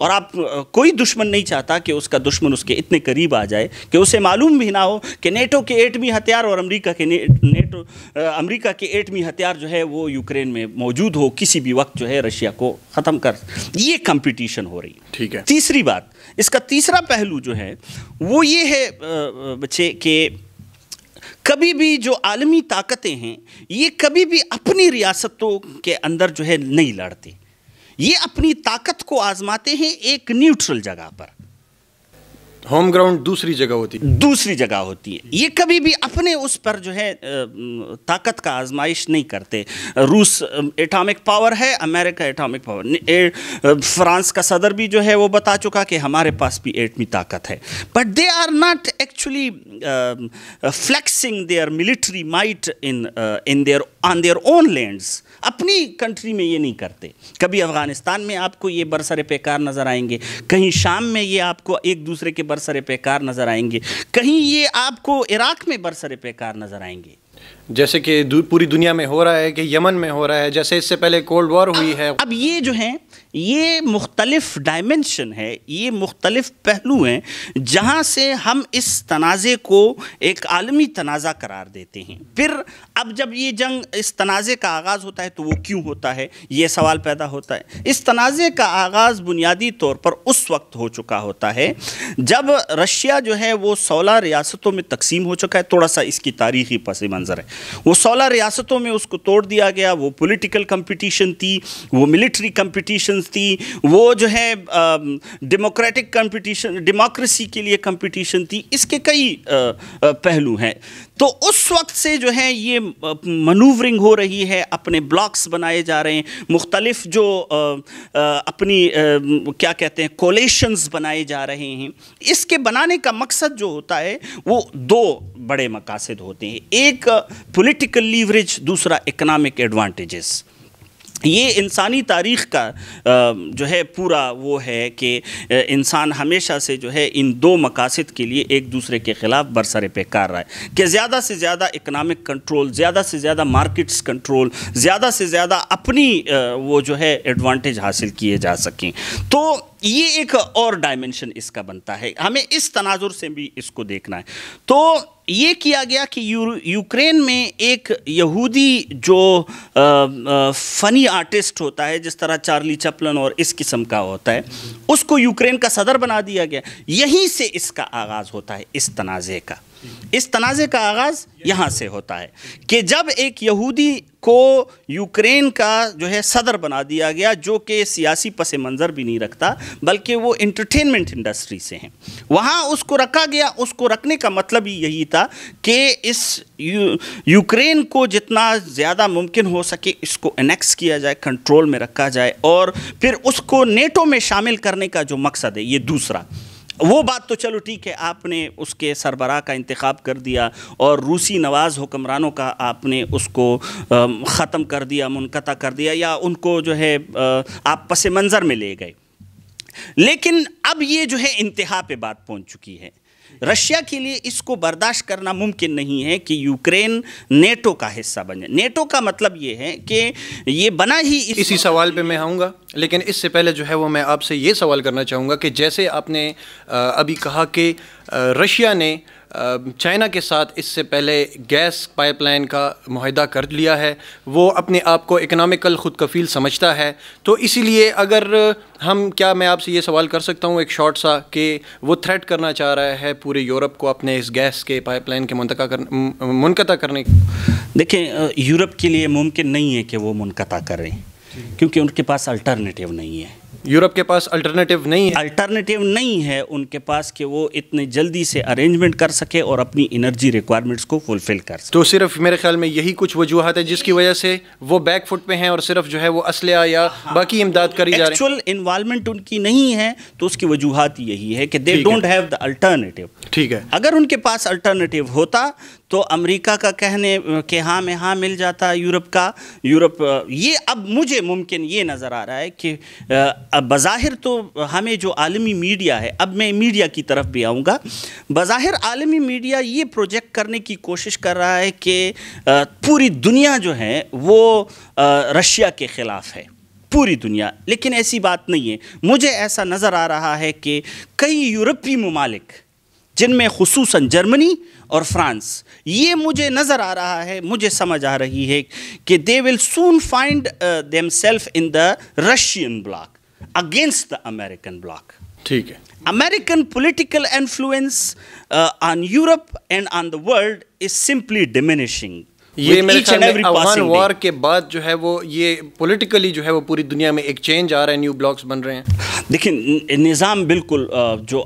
اور آپ کوئی دشمن نہیں چاہتا کہ اس کا دشمن اس کے اتنے قریب آ جائے کہ اسے معلوم بھی نہ ہو کہ نیٹو کے ایٹمی ہتھیار اور امریکہ کے ایٹمی ہتھیار جو ہے وہ یوکرین میں موجود ہو، کسی بھی وقت جو ہے رشیا کو ختم کر. یہ کمپٹیشن ہو رہی ہے. ٹھیک ہے. تیسری بات، اس کا تیسرا پہلو جو ہے وہ یہ ہے بچے کہ کبھی بھی جو عالمی طاقتیں ہیں یہ کبھی بھی اپنی ریاستوں کے اندر جو ہے نہیں لڑتے، یہ اپنی طاقت کو آزماتے ہیں ایک نیوٹرل جگہ پر. ہوم گراؤنڈ دوسری جگہ ہوتی ہے. یہ کبھی بھی اپنے اس پر جو ہے طاقت کا آزمائش نہیں کرتے. روس ایٹامک پاور ہے، امریکہ ایٹامک پاور، فرانس کا صدر بھی جو ہے وہ بتا چکا کہ ہمارے پاس بھی ایٹمی طاقت ہے. But they are not actually flexing their military might on their own lands. اپنی کنٹری میں یہ نہیں کرتے. کبھی افغانستان میں آپ کو یہ برسر پیکار نظر آئیں گے، کہیں شام میں یہ آپ کو ایک دوسرے کے برسر پیکار نظر آئیں گے، کہیں یہ آپ کو عراق میں برسر پیکار نظر آئیں گے، جیسے کہ پوری دنیا میں ہو رہا ہے، کہ یمن میں ہو رہا ہے، جیسے اس سے پہلے کولڈ وار ہوئی ہے. اب یہ جو ہیں یہ مختلف ڈائمنشن ہے، یہ مختلف پہلو ہیں جہاں سے ہم اس تنازع کو ایک عالمی تنازع قرار دیتے ہیں. پھر اب جب یہ جنگ، اس تنازع کا آغاز ہوتا ہے تو وہ کیوں ہوتا ہے، یہ سوال پیدا ہوتا ہے. اس تنازع کا آغاز بنیادی طور پر اس وقت ہو چکا ہوتا ہے جب رشیا جو ہے وہ 16 ریاستوں میں تقسیم ہو چکا ہے. تھوڑا سا اس کی تاریخی پس منظر ہے. وہ 16 ریاستوں میں اس کو توڑ دیا گیا. وہ پولیٹیکل کمپٹیشن تھی، وہ ملٹری کمپٹیشنز تھی، وہ جو ہے ڈیموکریٹک کمپٹیشن، ڈیموکریسی کے لیے کمپٹیشن تھی. اس کے کئی پہلو ہیں. تو اس وقت سے جو ہے یہ منوورنگ ہو رہی ہے، اپنے بلاکس بنائے جا رہے ہیں، مختلف جو اپنی کیا کہتے ہیں کولیشنز بنائے جا رہے ہیں. اس کے بنانے کا مقصد جو ہوتا ہے وہ دو بڑے مقاصد ہوتے ہیں. ایک پولیٹیکل لیوریج، دوسرا اکنامک ایڈوانٹیجز. یہ انسانی تاریخ کا جو ہے پورا وہ ہے کہ انسان ہمیشہ سے جو ہے ان دو مقاصد کے لیے ایک دوسرے کے خلاف برسر پیکار رہا ہے کہ زیادہ سے زیادہ اکنامک کنٹرول، زیادہ سے زیادہ مارکیٹس کنٹرول، زیادہ سے زیادہ اپنی وہ جو ہے ایڈوانٹیج حاصل کیے جا سکیں. تو یہ ایک اور ڈائمنشن اس کا بنتا ہے. ہمیں اس تناظر سے بھی اس کو دیکھنا ہے. تو یہ کیا گیا کہ یوکرین میں ایک یہودی جو فنی آرٹسٹ ہوتا ہے، جس طرح چارلی چپلن اور اس قسم کا ہوتا ہے، اس کو یوکرین کا صدر بنا دیا گیا. یہیں سے اس کا آغاز ہوتا ہے، اس تنازع کا. اس تنازع کا آغاز یہاں سے ہوتا ہے کہ جب ایک یہودی کو یوکرین کا جو ہے صدر بنا دیا گیا، جو کہ سیاسی پس منظر بھی نہیں رکھتا بلکہ وہ انٹرٹینمنٹ انڈسٹری سے ہیں، وہاں اس کو رکھا گیا. اس کو رکھنے کا مطلب ہی یہی تھا کہ اس یوکرین کو جتنا زیادہ ممکن ہو سکے اس کو انیکس کیا جائے، کنٹرول میں رکھا جائے، اور پھر اس کو نیٹو میں شامل کرنے کا جو مقصد ہے. یہ دوسرا وہ بات تو چلو ٹھیک ہے، آپ نے اس کے سربراہ کا انتخاب کر دیا اور روسی نواز حکمرانوں کا آپ نے اس کو ختم کر دیا، منقطع کر دیا، یا ان کو جو ہے آپ پس منظر میں لے گئے. لیکن اب یہ جو ہے انتہا پہ بات پہنچ چکی ہے. رشیا کے لیے اس کو برداشت کرنا ممکن نہیں ہے کہ یوکرین نیٹو کا حصہ بن جائے. نیٹو کا مطلب یہ ہے کہ یہ بنا ہی اسی سوال پہ میں آؤں گا، لیکن اس سے پہلے جو ہے وہ میں آپ سے یہ سوال کرنا چاہوں گا کہ جیسے آپ نے ابھی کہا کہ رشیا نے چائنا کے ساتھ اس سے پہلے گیس پائپ لائن کا معاہدہ کر لیا ہے، وہ اپنے آپ کو اکنامیکل خود کفیل سمجھتا ہے. تو اسی لیے اگر کیا میں آپ سے یہ سوال کر سکتا ہوں ایک شارٹ سا، کہ وہ تھریٹ کرنا چاہ رہا ہے پورے یورپ کو اپنے اس گیس کے پائپ لائن کے منقطع کرنے کی؟ دیکھیں، یورپ کے لیے ممکن نہیں ہے کہ وہ منقطع کریں، کیونکہ ان کے پاس الٹرنیٹیو نہیں ہے. یورپ کے پاس الٹرنیٹیو نہیں ہے ان کے پاس کہ وہ اتنے جلدی سے ارینجمنٹ کر سکے اور اپنی انرجی ریکوائرمنٹس کو فلفل کر سکے. تو صرف میرے خیال میں یہی کچھ وجوہات ہے جس کی وجہ سے وہ بیک فٹ پہ ہیں اور صرف جو ہے وہ اسلحہ یا باقی امداد کری جا رہی ہے. ایکچوئل انوالومنٹ ان کی نہیں ہے، تو اس کی وجوہات یہی ہے کہ they don't have the alternative. ٹھیک ہے. اگر ان کے پاس الٹرنیٹیو ہوتا تو امریکہ کا کہنے کہ ہاں میں ہاں مل جاتا، یورپ یہ اب مجھے ممکن یہ نظر آ رہا ہے کہ بظاہر تو ہمیں جو عالمی میڈیا ہے، اب میں میڈیا کی طرف بھی آؤں گا، بظاہر عالمی میڈیا یہ پروجیکٹ کرنے کی کوشش کر رہا ہے کہ پوری دنیا جو ہے وہ رشیا کے خلاف ہے. پوری دنیا، لیکن ایسی بات نہیں ہے. مجھے ایسا نظر آ رہا ہے کہ کئی یورپی ممالک جن میں خصوصاً جرمنی اور فرانس، یہ مجھے نظر آ رہا ہے، مجھے سمجھ آ رہی ہے کہ they will soon find themselves in the Russian bloc against the American bloc. ٹھیک ہے. American political influence on Europe and on the world is simply diminishing. یہ میرے خیال میں افغان وار کے بعد جو ہے وہ یہ پولیٹیکلی جو ہے وہ پوری دنیا میں ایک چینج آ رہا ہے، نیو بلاکس بن رہے ہیں. دیکھیں نظام بالکل جو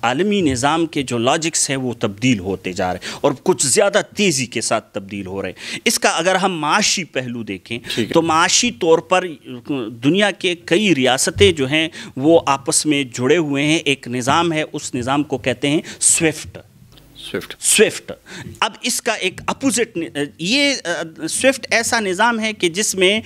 عالمی نظام کے جو لاجکس ہیں وہ تبدیل ہوتے جا رہے ہیں اور کچھ زیادہ تیزی کے ساتھ تبدیل ہو رہے ہیں. اس کا اگر ہم معاشی پہلو دیکھیں تو معاشی طور پر دنیا کے کئی ریاستیں جو ہیں وہ آپس میں جڑے ہوئے ہیں. ایک نظام ہے، اس نظام کو کہتے ہیں سوئفٹ. اب اس کا ایک اپوزٹ، یہ سوئفٹ ایسا نظام ہے کہ جس میں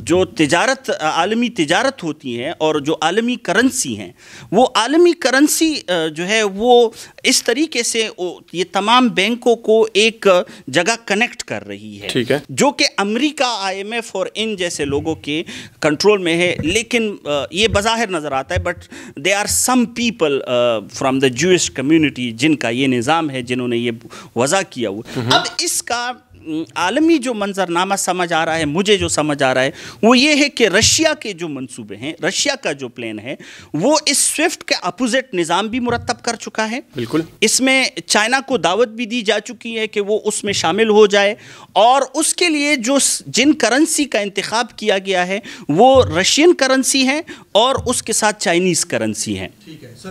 جو تجارت، عالمی تجارت ہوتی ہے اور جو عالمی کرنسی ہیں، وہ عالمی کرنسی جو ہے وہ اس طریقے سے یہ تمام بینکوں کو ایک جگہ کنیکٹ کر رہی ہے، ٹھیک ہے، جو کہ امریکہ، IMF اور ان جیسے لوگوں کے کنٹرول میں ہے. لیکن یہ بظاہر نظر آتا ہے، but they are some people from the Jewish community جن کا یہ نظام ہے، جنہوں نے یہ وضع کیا ہوا. اب اس کا عالمی جو منظرنامہ سمجھ آ رہا ہے، مجھے جو سمجھ آ رہا ہے وہ یہ ہے کہ رشیا کے جو منصوبے ہیں، رشیا کا جو پلان ہے، وہ اس سوئفٹ کے اپوزٹ نظام بھی مرتب کر چکا ہے. بالکل. اس میں چائنا کو دعوت بھی دی جا چکی ہے کہ وہ اس میں شامل ہو جائے، اور اس کے لیے جن کرنسی کا انتخاب کیا گیا ہے وہ رشین کرنسی ہے اور اس کے ساتھ چائنیز کرنسی ہے،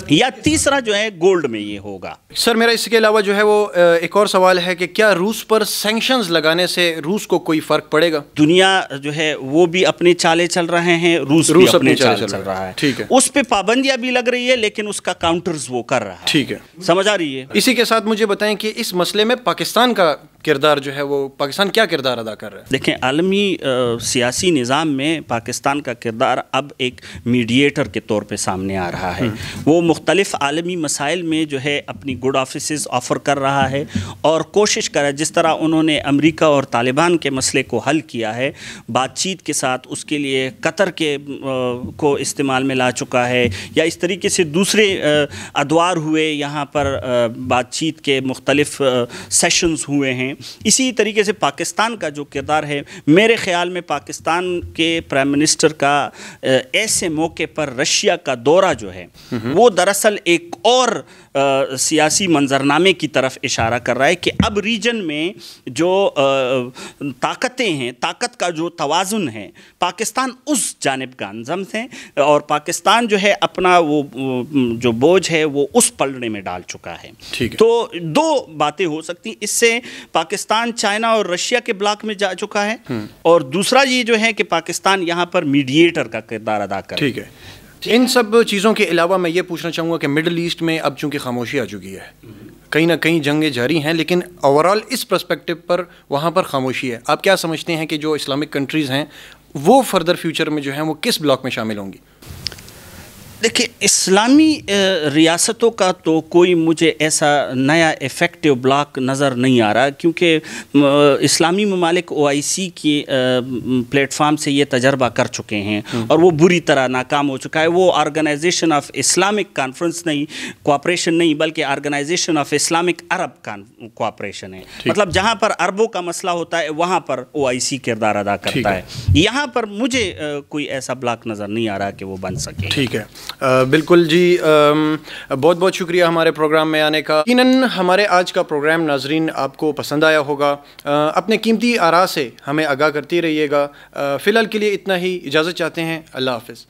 یا تیسرا جو ہے گولڈ میں یہ ہوگا. سر میرا اس کے علاوہ جو ہے وہ ایک اور سوال ہے کہ کیا روس پر سینکشنز لگانے سے روس کو کوئی فرق پڑے گا؟ دنیا جو ہے وہ بھی اپنے چالے چل رہے ہیں، روس بھی اپنے چال چل رہا ہے. ٹھیک ہے. اس پہ پابندیاں بھی لگ رہی ہے لیکن اس کا کاؤنٹرز وہ کر رہا ہے. ٹھیک ہے، سمجھ آ رہی ہے. اسی کے ساتھ مجھے بتائیں کہ اس مسئلے میں پاکستان کا کردار جو ہے وہ پاکستان کیا کردار ادا کر رہا ہے؟ دیکھیں عالمی سیاسی نظام میں پاکستان کا کردار اب ایک میڈیٹر کے طور پہ سامنے آ رہا ہے. وہ مختلف عالمی مسائل میں جو ہے اپنی گڈ آفیسز آفر کر رہا ہے اور کوشش کر رہا ہے، جس طرح انہوں نے امریکہ اور طالبان کے مسئلے کو حل کیا ہے بات چیت کے ساتھ، اس کے لیے قطر کے کو استعمال میں لا چکا ہے، یا اس طریقے سے دوسرے ادوار ہوئے، یہاں پر بات چیت کے مختلف سیشنز ہوئے ہیں. اسی طریقے سے پاکستان کا جو کردار ہے، میرے خیال میں پاکستان کے پرائم منسٹر کا ایسے موقع پر رشیا کا دورہ جو ہے وہ دراصل ایک اور سیاسی منظرنامے کی طرف اشارہ کر رہا ہے کہ اب ریجن میں جو طاقتیں ہیں، طاقت کا جو توازن ہے، پاکستان اس جانب گامزن ہے اور پاکستان جو ہے اپنا وہ جو بوجھ ہے وہ اس پلڑے میں ڈال چکا ہے. تو دو باتیں ہو سکتی، اس سے پاکستان چائنا اور رشیا کے بلاک میں جا چکا ہے، اور دوسرا یہ جو ہے کہ پاکستان یہاں پر میڈیٹر کا کردار ادا کر. ٹھیک ہے. ان سب چیزوں کے علاوہ میں یہ پوچھنا چاہوں گا کہ مڈل ایسٹ میں اب چونکہ خاموشی آ چکی ہے، کہیں نہ کہیں جنگیں جاری ہیں، لیکن اوورال اس پرسپیکٹو پر وہاں پر خاموشی ہے. آپ کیا سمجھتے ہیں کہ جو اسلامک کنٹریز ہیں وہ فردر فیوچر میں جو ہیں وہ کس بلاک میں شامل ہوں گی؟ دیکھیں اسلامی ریاستوں کا تو کوئی مجھے ایسا نیا ایفیکٹو بلاک نظر نہیں آ رہا، کیونکہ اسلامی ممالک OIC کی پلیٹ فارم سے یہ تجربہ کر چکے ہیں اور وہ بری طرح ناکام ہو چکا ہے. وہ آرگنائزیشن آف اسلامک کانفرنس نہیں، کوآپریشن نہیں، بلکہ organisation of Islamic Arab cooperation ہے. مطلب جہاں پر عربوں کا مسئلہ ہوتا ہے وہاں پر OIC کردار ادا کرتا ہے. یہاں پر مجھے کوئی ایسا بلاک نظر نہیں آ رہا کہ وہ بن سکے. ٹھیک ہے، بالکل جی. بہت بہت شکریہ ہمارے پروگرام میں آنے کا. یقیناً ہمارے آج کا پروگرام ناظرین آپ کو پسند آیا ہوگا. اپنے قیمتی آراء سے ہمیں آگاہ کرتے رہیے گا. فی الحال کے لیے اتنا ہی، اجازت چاہتے ہیں. اللہ حافظ.